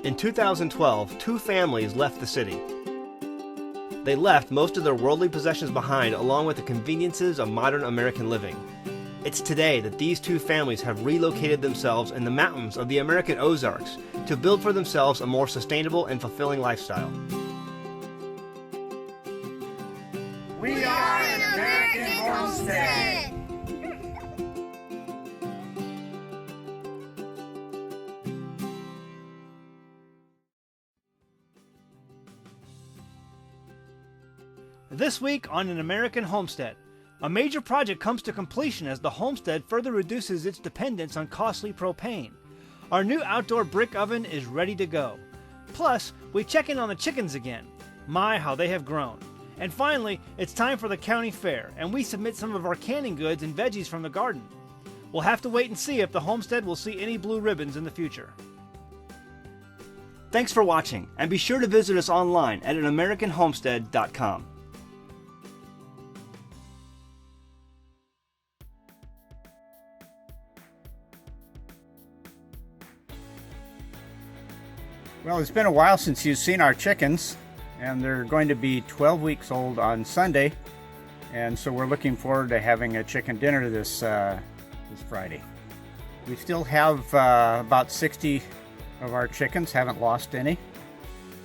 In 2012, 2 families left the city. They left most of their worldly possessions behind, along with the conveniences of modern American living. It's today that these 2 families have relocated themselves in the mountains of the American Ozarks to build for themselves a more sustainable and fulfilling lifestyle. We are an American Homestead! This week on An American Homestead, a major project comes to completion as the homestead further reduces its dependence on costly propane. Our new outdoor brick oven is ready to go. Plus, we check in on the chickens again. My, how they have grown. And finally, it's time for the county fair, and we submit some of our canning goods and veggies from the garden. We'll have to wait and see if the homestead will see any blue ribbons in the future. Thanks for watching, and be sure to visit us online at anamericanhomestead.com. Well, it's been a while since you've seen our chickens, and they're going to be 12 weeks old on Sunday, and so we're looking forward to having a chicken dinner this Friday. We still have about 60 of our chickens, haven't lost any.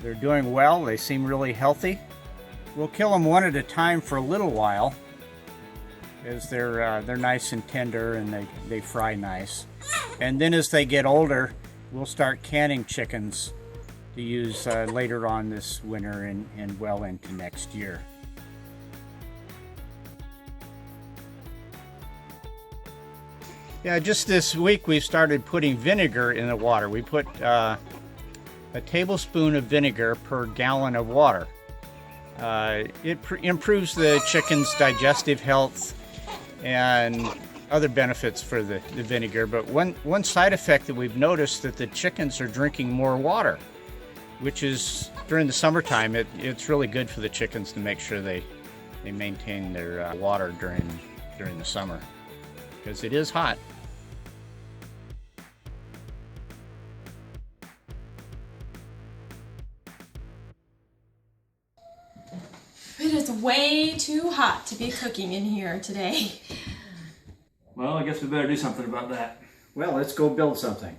They're doing well, they seem really healthy. We'll kill them one at a time for a little while, as they're nice and tender and they fry nice. And then as they get older, we'll start canning chickens to use later on this winter and well into next year. Yeah, just this week we've started putting vinegar in the water. We put a tablespoon of vinegar per gallon of water. It improves the chicken's digestive health and other benefits for the vinegar, but one side effect that we've noticed that the chickens are drinking more water, which is during the summertime. It's really good for the chickens to make sure they maintain their water during the summer, because it is hot. It is way too hot to be cooking in here today. Well, I guess we better do something about that. Well, let's go build something.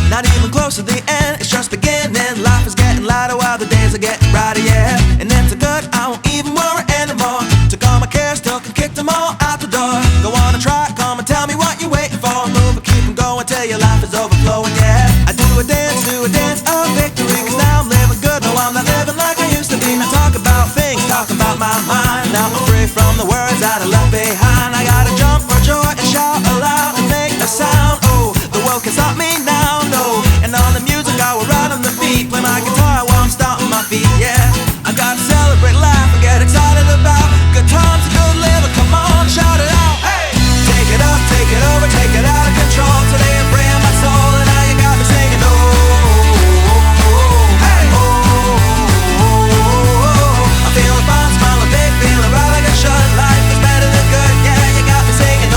Not even close to the end, it's just beginning. Life is getting lighter while the days are getting brighter, yeah. And then to good, I won't even worry anymore. Took all my cares, took and kicked them all out the door. Go on and try, come and tell me what you're waiting for. Move and keep them going till your life is overflowing, yeah. I do a dance of victory, cause now I'm living good. No, I'm not living like I used to be. Now talk about things, talk about my mind. Now I'm free from the words that I left behind. I gotta jump for joy and shout aloud and make a sound. Oh, the world can stop me now, no. And on the music I will ride on the beat. Play my guitar while I'm stomping my feet, yeah. I gotta celebrate life and get excited about good times and good living. Come on, shout it out, hey! Take it up, take it over, take it out of control. Today I'm freeing my soul and now you got me singing, oh, hey, I'm feeling fine, smiling big, feeling right like I should. Life is better than good, yeah, you got me singing,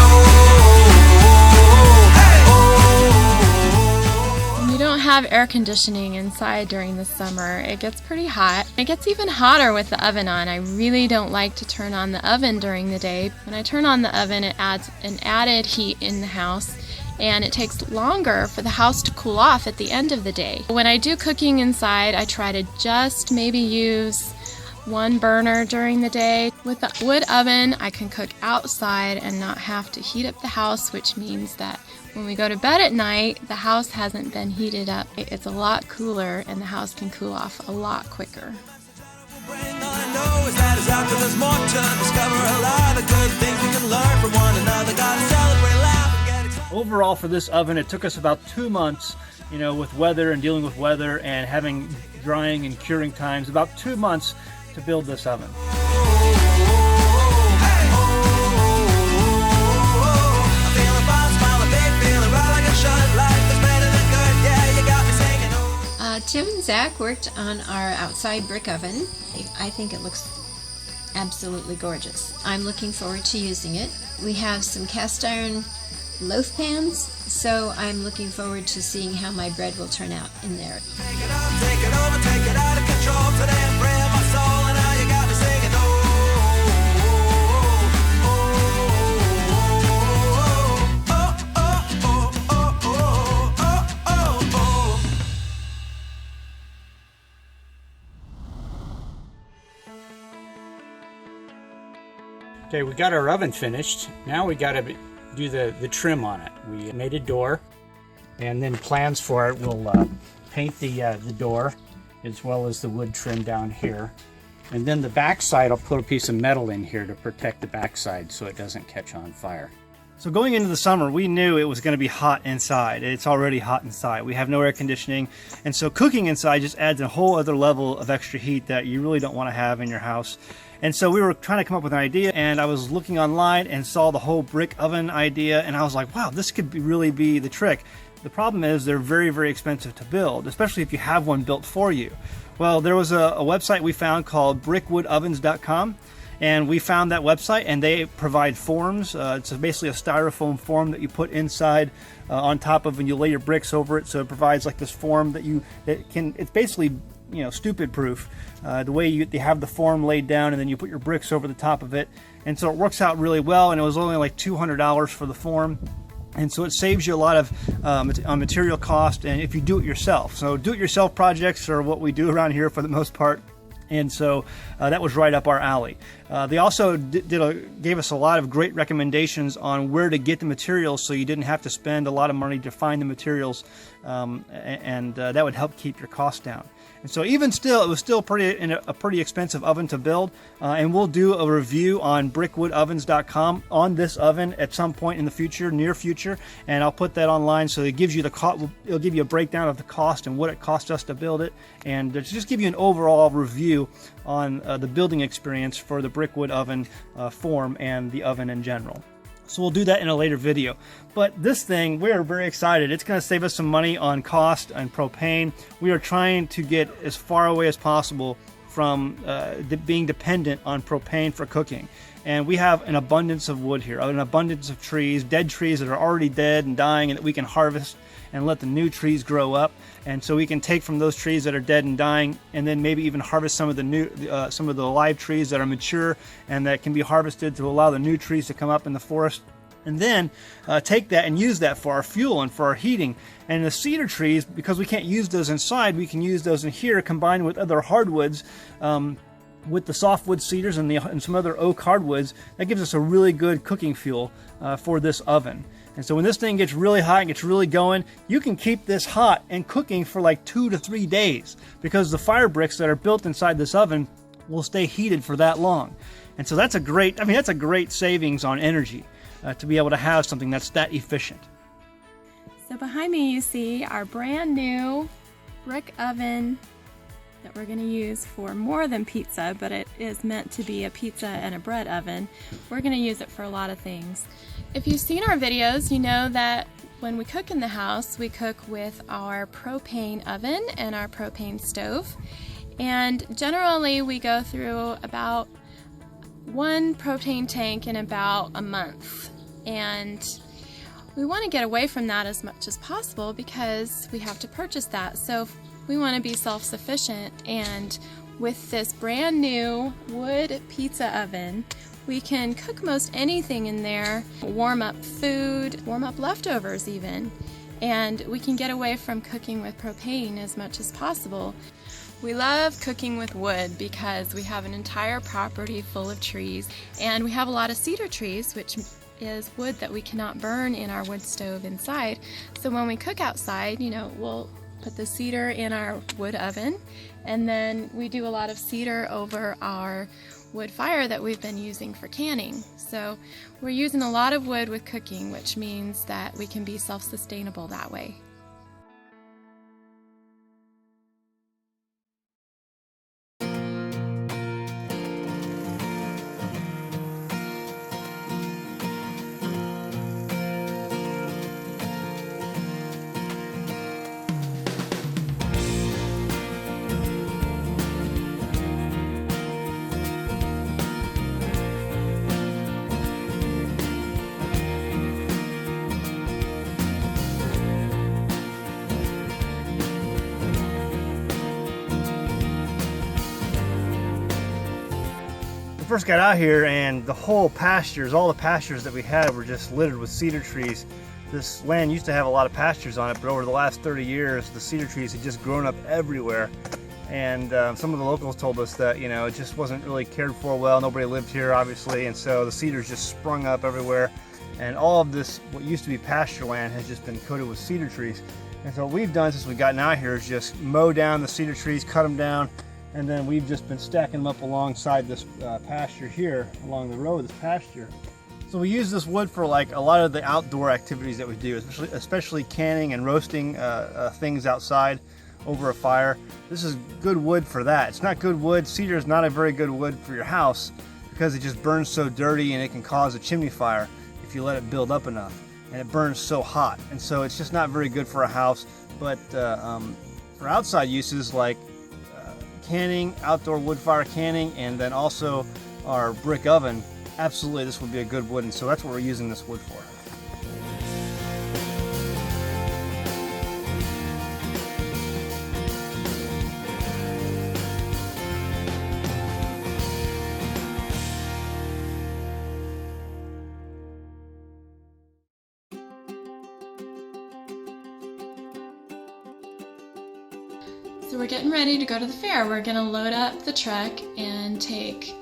You don't have air conditioning inside during the summer. It gets pretty hot. It gets even hotter with the oven on. I really don't like to turn on the oven during the day. When I turn on the oven, it adds an added heat in the house, and it takes longer for the house to cool off at the end of the day. When I do cooking inside, I try to just maybe use one burner during the day. With the wood oven, I can cook outside and not have to heat up the house, which means that when we go to bed at night, the house hasn't been heated up. It's a lot cooler and the house can cool off a lot quicker. Overall for this oven, it took us about 2 months you know, with weather and dealing with weather and having drying and curing times, about 2 months to build this oven. Tim and Zach worked on our outside brick oven. I think it looks absolutely gorgeous. I'm looking forward to using it. We have some cast iron loaf pans, so I'm looking forward to seeing how my bread will turn out in there. Take it up, take it over, take it out of control. Today I'm free of my soul, and now you got me singing. Okay, we got our oven finished. Now we got to do the trim on it. We made a door, and then plans for it. We'll paint the door as well as the wood trim down here. And then the backside, I'll put a piece of metal in here to protect the backside so it doesn't catch on fire. So going into the summer, we knew it was going to be hot inside. It's already hot inside. We have no air conditioning, and so cooking inside just adds a whole other level of extra heat that you really don't want to have in your house. And so we were trying to come up with an idea, and I was looking online and saw the whole brick oven idea, and I was like, wow, this could really be the trick. The problem is they're very, very expensive to build, especially if you have one built for you. Well, there was a website we found called brickwoodovens.com, and we found that website, and they provide forms. It's basically a styrofoam form that you put inside on top of, and you lay your bricks over it. So it provides like this form it's basically, you know, stupid proof. The way you have the form laid down, and then you put your bricks over the top of it, and so it works out really well. And it was only like $200 for the form, and so it saves you a lot of material cost. And if you do it yourself, so do-it-yourself projects are what we do around here for the most part. And so that was right up our alley. They also gave us a lot of great recommendations on where to get the materials, so you didn't have to spend a lot of money to find the materials, and that would help keep your costs down. And so even still, it was still a pretty expensive oven to build, and we'll do a review on brickwoodovens.com on this oven at some point in the future, near future, and I'll put that online so it gives you it'll give you a breakdown of the cost and what it cost us to build it, and just give you an overall review on the building experience for the brickwood oven form and the oven in general. So we'll do that in a later video. But this thing, we are very excited. It's going to save us some money on cost and propane. We are trying to get as far away as possible from being dependent on propane for cooking. And we have an abundance of wood here, an abundance of trees, dead trees that are already dead and dying, and that we can harvest and let the new trees grow up. And so we can take from those trees that are dead and dying, and then maybe even harvest some of the live trees that are mature and that can be harvested to allow the new trees to come up in the forest. And then take that and use that for our fuel and for our heating. And the cedar trees, because we can't use those inside, we can use those in here combined with other hardwoods, with the softwood cedars and some other oak hardwoods. That gives us a really good cooking fuel for this oven. And so when this thing gets really hot and gets really going, you can keep this hot and cooking for like 2 to 3 days, because the fire bricks that are built inside this oven will stay heated for that long. And so that's a great savings on energy to be able to have something that's that efficient. So behind me you see our brand new brick oven that we're going to use for more than pizza, but it is meant to be a pizza and a bread oven. We're going to use it for a lot of things. If you've seen our videos, you know that when we cook in the house, we cook with our propane oven and our propane stove. And generally we go through about 1 propane tank in about a month. And we want to get away from that as much as possible because we have to purchase that. So we want to be self-sufficient, and with this brand new wood pizza oven, we can cook most anything in there, warm up food, warm up leftovers even, and we can get away from cooking with propane as much as possible. We love cooking with wood because we have an entire property full of trees, and we have a lot of cedar trees, which is wood that we cannot burn in our wood stove inside. So when we cook outside, you know, we'll put the cedar in our wood oven, and then we do a lot of cedar over our wood fire that we've been using for canning. So we're using a lot of wood with cooking, which means that we can be self-sustainable that way. first got out here, and the whole pastures, all the pastures that we had were just littered with cedar trees. This land used to have a lot of pastures on it, but over the last 30 years, the cedar trees had just grown up everywhere. And some of the locals told us that, you know, it just wasn't really cared for well. Nobody lived here, obviously, and so the cedars just sprung up everywhere. And all of this, what used to be pasture land, has just been coated with cedar trees. And so what we've done since we've gotten out here is just mow down the cedar trees, cut them down, and then we've just been stacking them up alongside this pasture here, along the road, this pasture. So we use this wood for like a lot of the outdoor activities that we do, especially canning and roasting things outside over a fire. This is good wood for that. It's not good wood. Cedar is not a very good wood for your house because it just burns so dirty and it can cause a chimney fire if you let it build up enough. And it burns so hot. And so it's just not very good for a house. But for outside uses like canning, outdoor wood fire canning, and then also our brick oven, absolutely this would be a good wood, and so that's what we're using this wood for. So we're getting ready to go to the fair. We're gonna load up the truck and take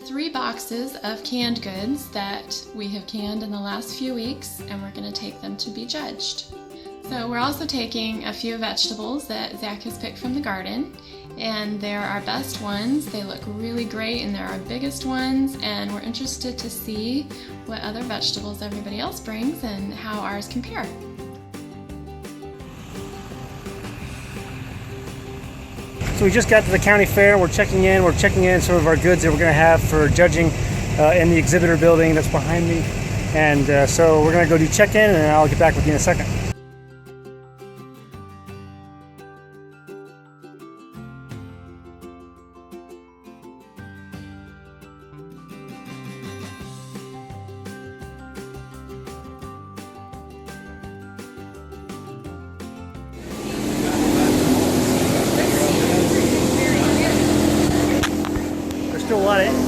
3 boxes of canned goods that we have canned in the last few weeks, and we're gonna take them to be judged. So we're also taking a few vegetables that Zach has picked from the garden, and they're our best ones. They look really great, and they're our biggest ones, and we're interested to see what other vegetables everybody else brings and how ours compare. So we just got to the county fair. We're checking in some of our goods that we're going to have for judging in the exhibitor building that's behind me. And so we're going to go do check-in, and I'll get back with you in a second.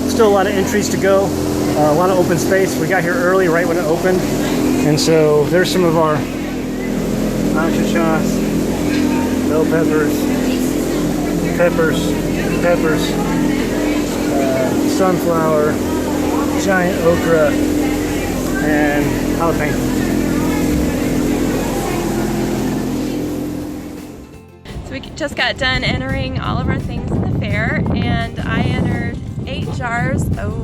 Still a lot of entries to go, a lot of open space. We got here early, right when it opened, and so there's some of our anchovies, bell peppers, sunflower, giant okra, and jalapeno. So we just got done entering all of our things in the fair, and I entered 8 jars. Oh,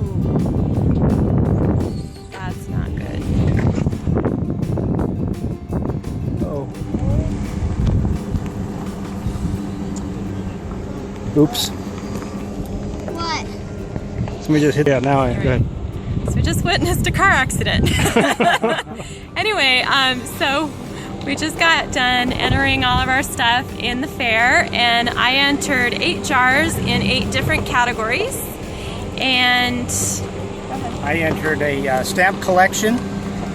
that's not good. Oh. Oops. What? Somebody just hit it out now. Go ahead. So we just witnessed a car accident. Anyway, so we just got done entering all of our stuff in the fair, and I entered 8 jars in 8 different categories. And I entered a stamp collection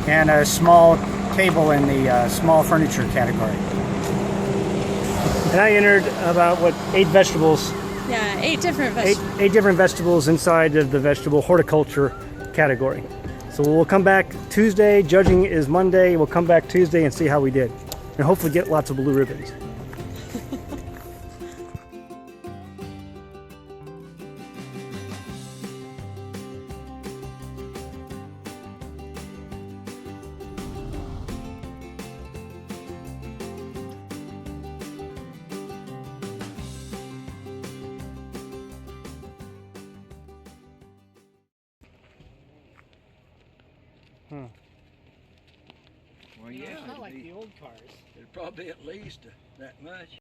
and a small table in the small furniture category. And I entered about 8 vegetables. yeah, 8 different vegetables. 8 different vegetables inside of the vegetable horticulture category. So we'll come back Tuesday. Judging is Monday. We'll come back Tuesday and see how we did, and hopefully get lots of blue ribbons. Well, yeah, It's not like the old cars. it'd probably at least that much.